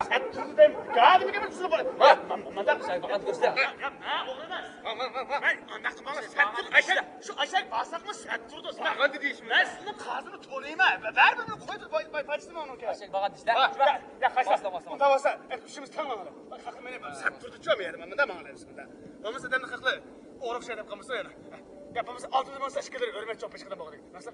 Satturdayım. Kadimi gibi tutup bana. Mandar Aşağı bakan göster. Oğlu emas. Andaktı bana sattur. Şu aşağı basakma satturdu. Hadi deyishim. Ben sizin kazını to'layman. Ver beni koydu. Payçısını onu. Aşağı bakan işte. Ya kaçta. Basta. Tavasa. İşimiz tamam. Bak hakkı beni satturdu çoğmayalım. Ama da mağalayız bunda. Olmasa adamın hakkı. Oğruk şey yapıp kalmışsa yana. Yapamız 600 man saçkaları örmek çok peşkide bağladık. Nasıl?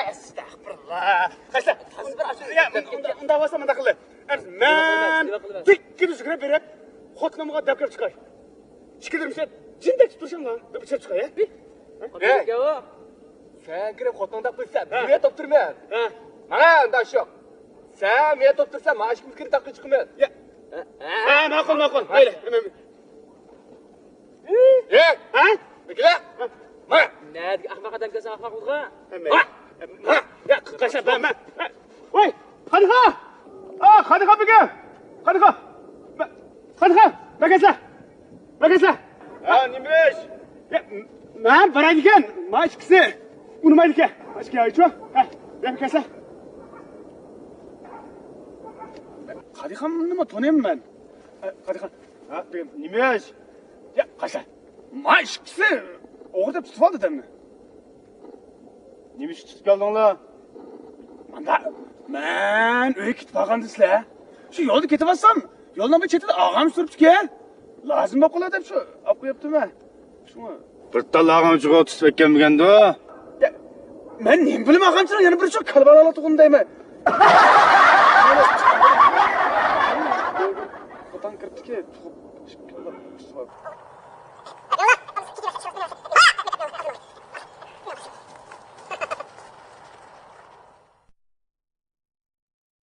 Estağfurullah. Kaçta? Ya, unda olsa mında qildi. Men tikki düşküre berip, xotlamıga dapkap çıkay. Çıkıdırmışsa, jindek tutursan lan, bir çıkıp çıkay, Sen kirib xotiningda qo'ysa, men toptirman. Mana unda shu. Sen men toptirsan, mana shu fikr taqib chiqman. Ma'qul. Mayli. Ha? Bekle. Ma. Nadi ahmaq odamga sen ahmaq bo'lgan. Ya, qaşa ben. Voy, Qadiqa. Qadiqa beka. Qadiqa. Bakasla. Nima ish? Ya, men boradigan, mashqisi. Uni maylika. Mashqqa aytchu. Ha, bakasla. Qadiqam nima tanıyım ben? Qadiqa. Ha, nima ish? Ya, qaşa. Mashqisi. O'g'ri deb tutib oldi demni. Nima ish tutib keldinglar? Manda men uyga ketib qolgandisizlar. Shu yo'lda ketaversam, yo'ldan bir chetida og'am suribdi-ku. Lozim bo'lib qoladi deb shu olib qo'yibdimi? Shuni bir tal og'am jug'ib tutib ketganmiganda. Men nima bilaman og'amchining yana bir shu kalbalala tug'indayman. Xotin kirdiki, tug'ib